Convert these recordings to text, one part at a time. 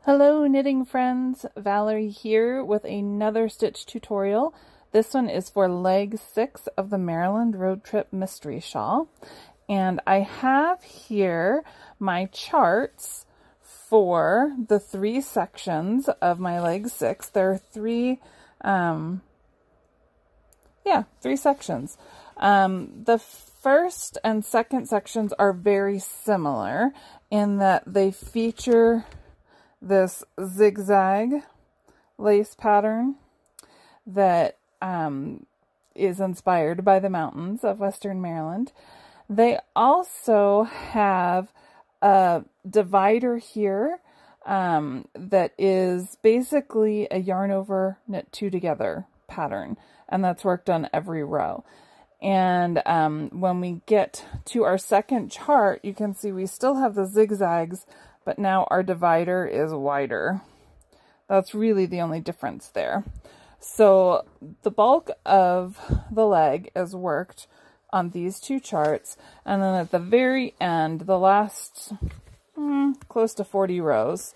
Hello knitting friends, Valerie here with another stitch tutorial. This one is for leg 6 of the Maryland Road Trip Mystery Shawl. And I have here my charts for the 3 sections of my leg 6. There are three sections. The first and second sections are very similar in that they feature this zigzag lace pattern that is inspired by the mountains of Western Maryland. They also have a divider here that is basically a yarn over, knit 2 together pattern, and that's worked on every row. And when we get to our second chart, you can see we still have the zigzags, but now our divider is wider. That's really the only difference there. So the bulk of the leg is worked on these 2 charts, and then at the very end, the last close to 40 rows,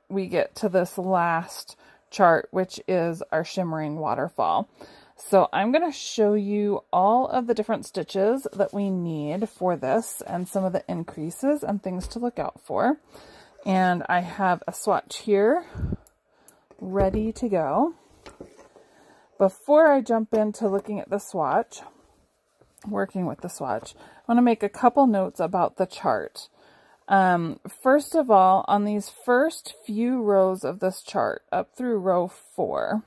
we get to this last chart, which is our shimmering waterfall. So I'm going to show you all of the different stitches that we need for this and some of the increases and things to look out for. And I have a swatch here ready to go. Before I jump into looking at the swatch, working with the swatch, I want to make a couple notes about the chart. First of all, on these first few rows of this chart, up through row 4,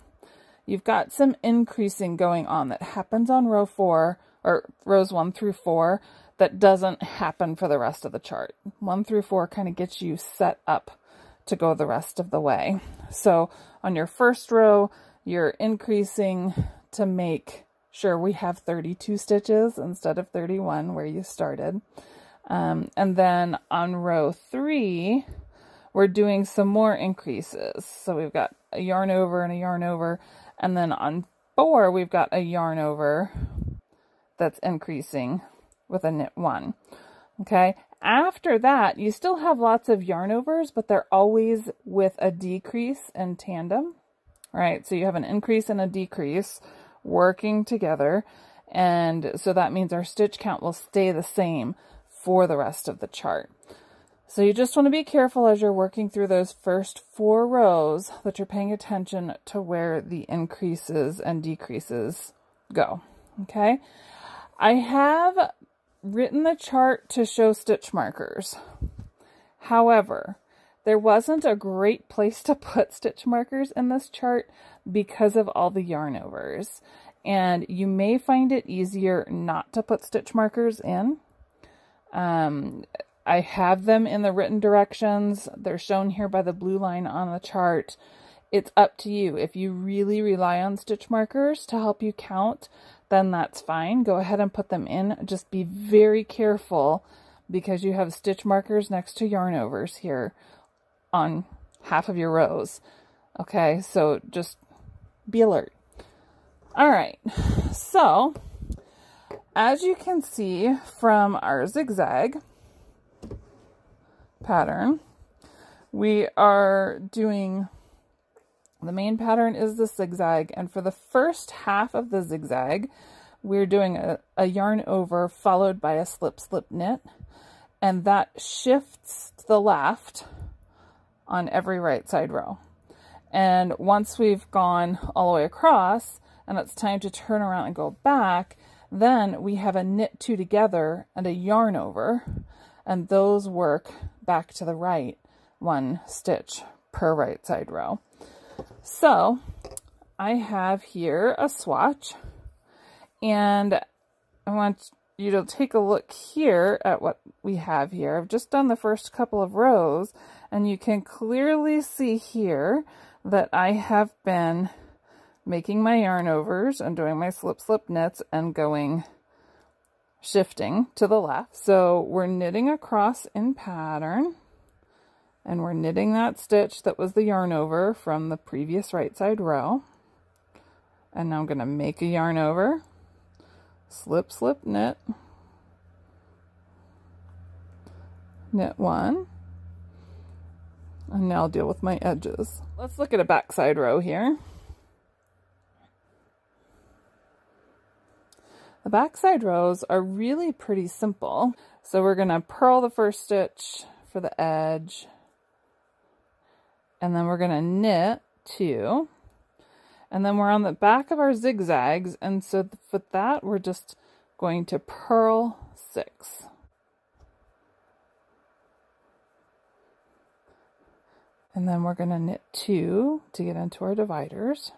you've got some increasing going on that happens on row 4, or rows 1 through 4, that doesn't happen for the rest of the chart. 1 through 4 kind of gets you set up to go the rest of the way. So on your first row, you're increasing to make sure we have 32 stitches instead of 31 where you started. And then on row 3, we're doing some more increases. So we've got a yarn over and a yarn over. And then on 4, we've got a yarn over that's increasing with a knit 1. Okay. After that, you still have lots of yarn overs, but they're always with a decrease in tandem. Right. So you have an increase and a decrease working together. And so that means our stitch count will stay the same for the rest of the chart. So you just want to be careful as you're working through those first 4 rows that you're paying attention to where the increases and decreases go. Okay. I have written the chart to show stitch markers. However, there wasn't a great place to put stitch markers in this chart because of all the yarn overs. And you may find it easier not to put stitch markers in. I have them in the written directions. They're shown here by the blue line on the chart. It's up to you. If you really rely on stitch markers to help you count, then that's fine. Go ahead and put them in. Just be very careful because you have stitch markers next to yarn overs here on half of your rows. Okay, so just be alert. All right, so as you can see from our zigzag pattern, we are doing, the main pattern is the zigzag, and for the first half of the zigzag, we're doing a yarn over followed by a slip knit, and that shifts to the left on every right side row. And once we've gone all the way across and it's time to turn around and go back, then we have a knit 2 together and a yarn over, and those work back to the right, 1 stitch per right side row. So I have here a swatch, and I want you to take a look here at what we have here. I've just done the first couple of rows, and you can clearly see here that I have been making my yarn overs and doing my slip knits and shifting to the left. So we're knitting across in pattern, and we're knitting that stitch that was the yarn over from the previous right side row. And now I'm going to make a yarn over, slip knit, knit 1, And now I'll deal with my edges. Let's look at a backside row here. The backside rows are really pretty simple. So we're going to purl the first stitch for the edge, and then we're going to knit 2, and then we're on the back of our zigzags, and so for that we're just going to purl 6. And then we're going to knit 2 to get into our dividers.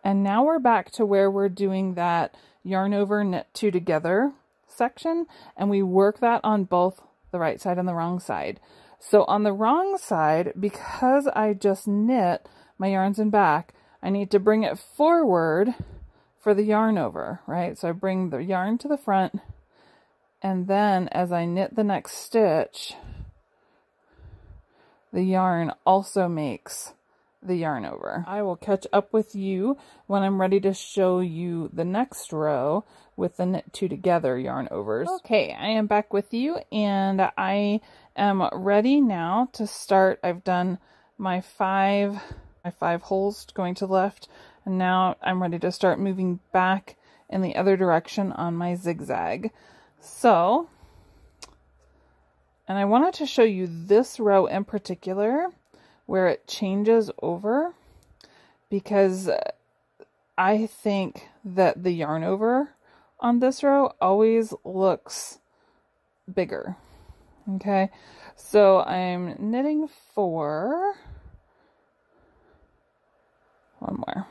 And now we're back to where we're doing that yarn over, knit 2 together section, and we work that on both the right side and the wrong side. So on the wrong side, because I just knit my yarns in back, I need to bring it forward for the yarn over, right? So I bring the yarn to the front, and then as I knit the next stitch, the yarn also makes the yarn over. I will catch up with you when I'm ready to show you the next row with the knit 2 together yarn overs. Okay, I am back with you, and I am ready now to start. I've done my five holes going to the left, and now I'm ready to start moving back in the other direction on my zigzag. So, and I wanted to show you this row in particular where it changes over, because I think that the yarn over on this row always looks bigger. Okay, so I'm knitting 4, one more,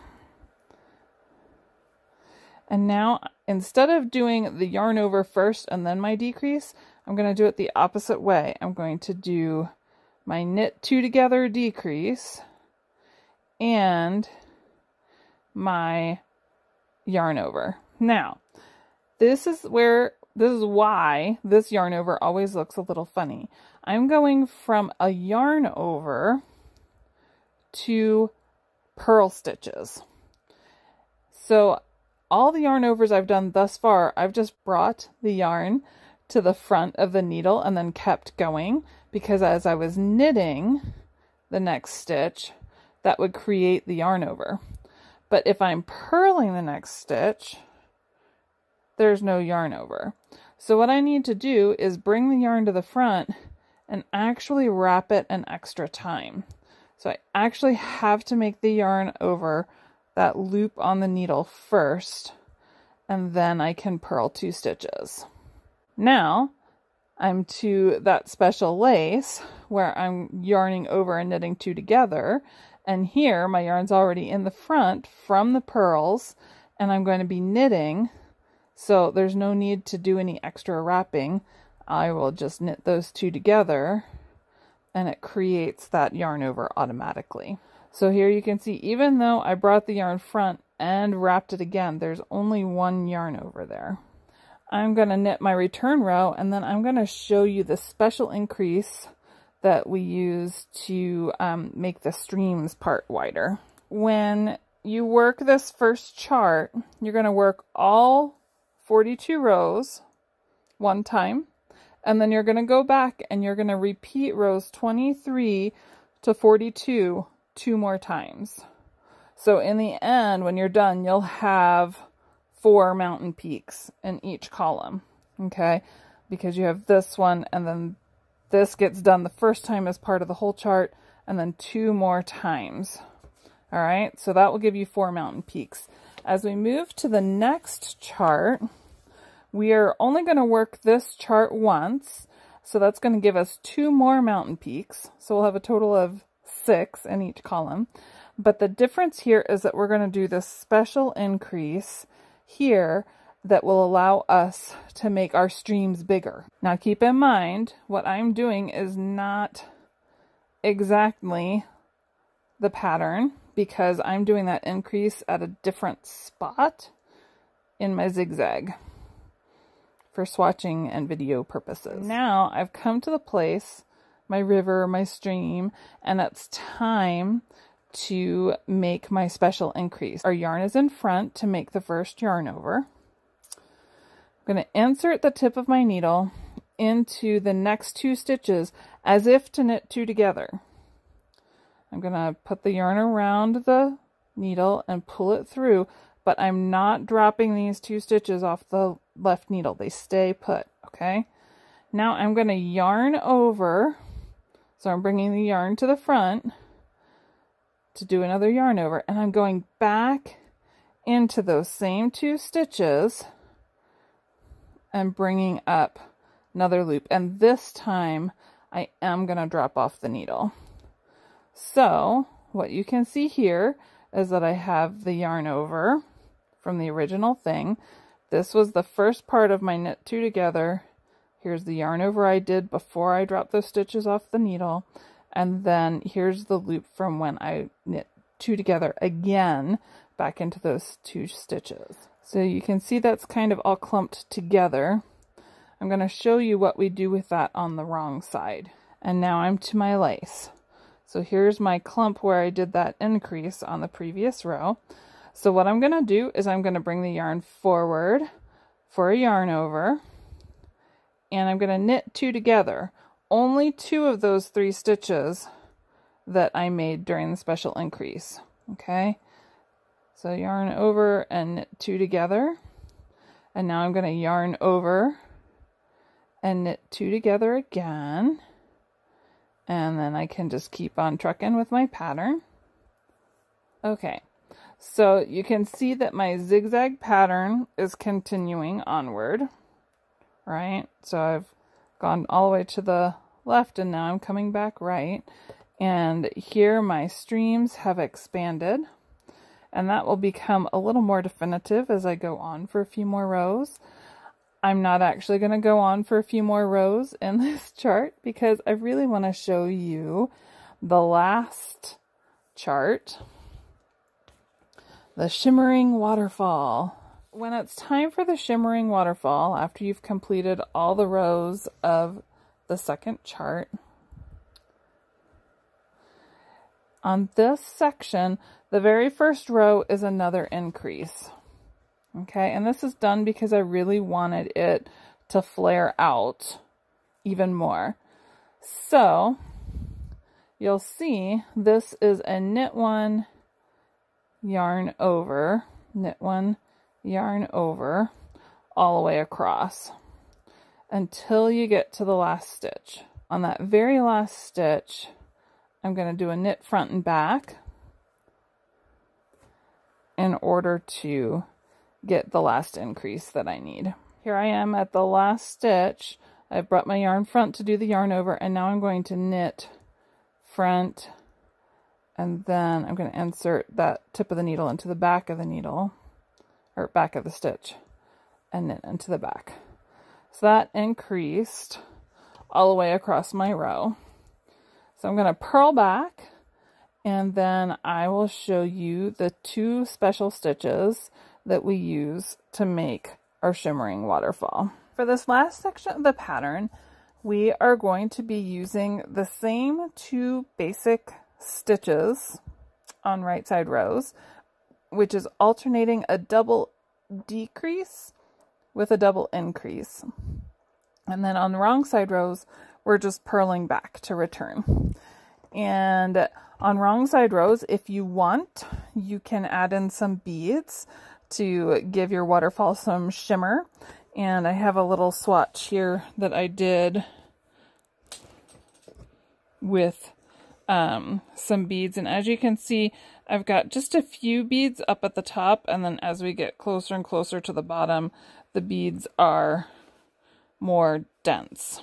and now instead of doing the yarn over first and then my decrease, I'm going to do it the opposite way. I'm going to do my knit 2 together decrease and my yarn over. Now, this is why this yarn over always looks a little funny. I'm going from a yarn over to purl stitches. So all the yarn overs I've done thus far, I've just brought the yarn to the front of the needle and then kept going, because as I was knitting the next stitch, that would create the yarn over. But if I'm purling the next stitch, there's no yarn over. So what I need to do is bring the yarn to the front and actually wrap it an extra time. So I actually have to make the yarn over that loop on the needle first, and then I can purl 2 stitches. Now I'm to that special lace where I'm yarning over and knitting 2 together, and here my yarn's already in the front from the purls, and I'm going to be knitting, so there's no need to do any extra wrapping. I will just knit those 2 together, and it creates that yarn over automatically. So here you can see, even though I brought the yarn front and wrapped it again, there's only 1 yarn over there. I'm going to knit my return row, and then I'm going to show you the special increase that we use to make the streams part wider. When you work this first chart, you're going to work all 42 rows one time, and then you're going to go back and you're going to repeat rows 23 to 42 2 more times. So in the end, when you're done, you'll have 4 mountain peaks in each column, okay? Because you have this one, and then this gets done the first time as part of the whole chart, and then 2 more times. All right, so that will give you 4 mountain peaks. As we move to the next chart, we are only going to work this chart once, so that's going to give us 2 more mountain peaks. So we'll have a total of 6 in each column. But the difference here is that we're going to do this special increase here that will allow us to make our streams bigger. Now keep in mind, what I'm doing is not exactly the pattern, because I'm doing that increase at a different spot in my zigzag for swatching and video purposes. Now I've come to the place, my river, my stream, and it's time to make my special increase. Our yarn is in front to make the first yarn over. I'm going to insert the tip of my needle into the next 2 stitches as if to knit 2 together. I'm going to put the yarn around the needle and pull it through, but I'm not dropping these 2 stitches off the left needle. They stay put, okay? Now I'm going to yarn over, so I'm bringing the yarn to the front to do another yarn over, and I'm going back into those same 2 stitches and bringing up another loop, and this time I am going to drop off the needle. So what you can see here is that I have the yarn over from the original thing. This was the first part of my knit 2 together. Here's the yarn over I did before I dropped those stitches off the needle, and then here's the loop from when I knit 2 together again back into those 2 stitches. So you can see that's kind of all clumped together. I'm going to show you what we do with that on the wrong side. And now I'm to my lace. So here's my clump where I did that increase on the previous row. So what I'm going to do is I'm going to bring the yarn forward for a yarn over, and I'm going to knit 2 together. Only 2 of those 3 stitches that I made during the special increase. Okay, so yarn over and knit 2 together, and now I'm going to yarn over and knit 2 together again, and then I can just keep on trucking with my pattern. Okay, so you can see that my zigzag pattern is continuing onward, right? So I've gone all the way to the left, and now I'm coming back right, and here my streams have expanded, and that will become a little more definitive as I go on for a few more rows. I'm not actually going to go on for a few more rows in this chart because I really want to show you the last chart, the shimmering waterfall. When it's time for the shimmering waterfall, after you've completed all the rows of the second chart, on this section, the very first row is another increase. Okay, and this is done because I really wanted it to flare out even more. So you'll see this is a knit 1, yarn over, knit 1, yarn over, all the way across until you get to the last stitch. On that very last stitch, I'm going to do a knit front and back in order to get the last increase that I need. Here I am at the last stitch. I've brought my yarn front to do the yarn over, and now I'm going to knit front, and then I'm going to insert that tip of the needle into the back of the needle, or back of the stitch, and knit into the back. So that increased all the way across my row. So I'm going to purl back, and then I will show you the 2 special stitches that we use to make our shimmering waterfall. For this last section of the pattern, we are going to be using the same 2 basic stitches on right side rows, which is alternating a double decrease with a double increase. And then on the wrong side rows, we're just purling back to return. And on wrong side rows, if you want, you can add in some beads to give your waterfall some shimmer. And I have a little swatch here that I did with some beads, and as you can see, I've got just a few beads up at the top, and then as we get closer and closer to the bottom, the beads are more dense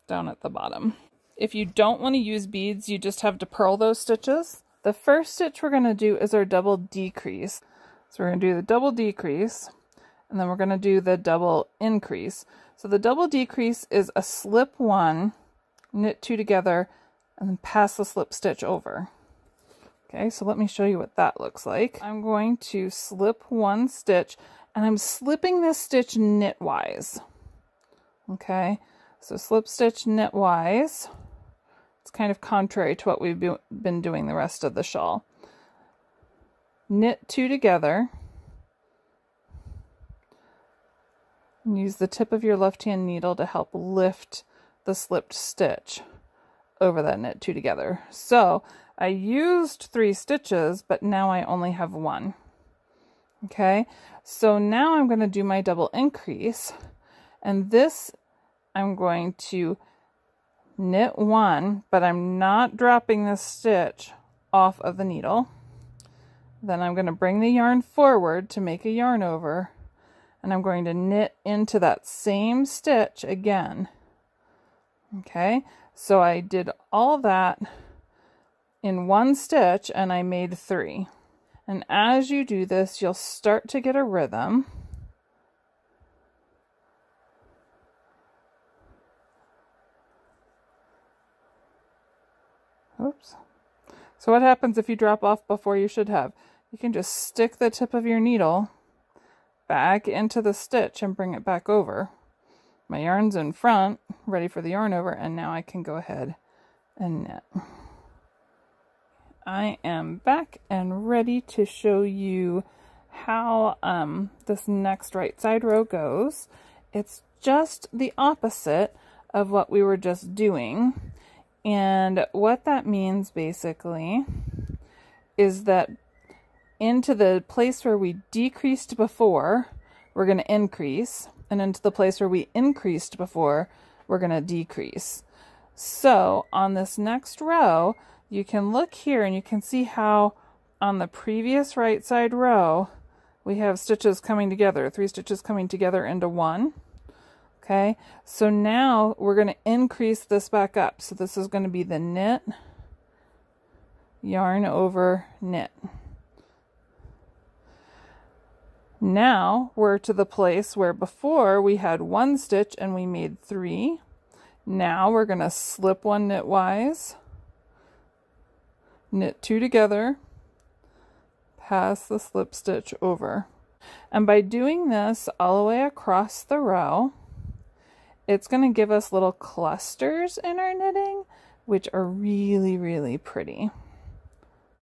down at the bottom. If you don't want to use beads, you just have to purl those stitches. The first stitch we're going to do is our double decrease. So we're going to do the double decrease, and then we're going to do the double increase. So the double decrease is a slip 1, knit 2 together, and then pass the slip stitch over. Okay, so let me show you what that looks like. I'm going to slip 1 stitch, and I'm slipping this stitch knitwise. Okay, so slip stitch knitwise. It's kind of contrary to what we've been doing the rest of the shawl. Knit 2 together, And use the tip of your left hand needle to help lift the slipped stitch over that knit 2 together. So I used 3 stitches, but now I only have 1. Okay, so now I'm going to do my double increase, and this I'm going to knit 1, but I'm not dropping this stitch off of the needle. Then I'm going to bring the yarn forward to make a yarn over, and I'm going to knit into that same stitch again. Okay, so I did all that in 1 stitch and I made 3. And as you do this, you'll start to get a rhythm. Oops. So what happens if you drop off before you should have? You can just stick the tip of your needle back into the stitch and bring it back over. My yarn's in front, ready for the yarn over, and now I can go ahead and knit. I am back and ready to show you how this next right side row goes. It's just the opposite of what we were just doing. And what that means basically is that into the place where we decreased before, we're going to increase, and into the place where we increased before, we're going to decrease. So on this next row, you can look here and you can see how on the previous right side row, we have stitches coming together, 3 stitches coming together into 1. Okay, so now we're going to increase this back up. So this is going to be the knit, yarn over, knit. Now we're to the place where before we had 1 stitch and we made 3. Now we're going to slip 1 knitwise, knit 2 together, pass the slip stitch over. And by doing this all the way across the row, it's going to give us little clusters in our knitting, which are really, really pretty.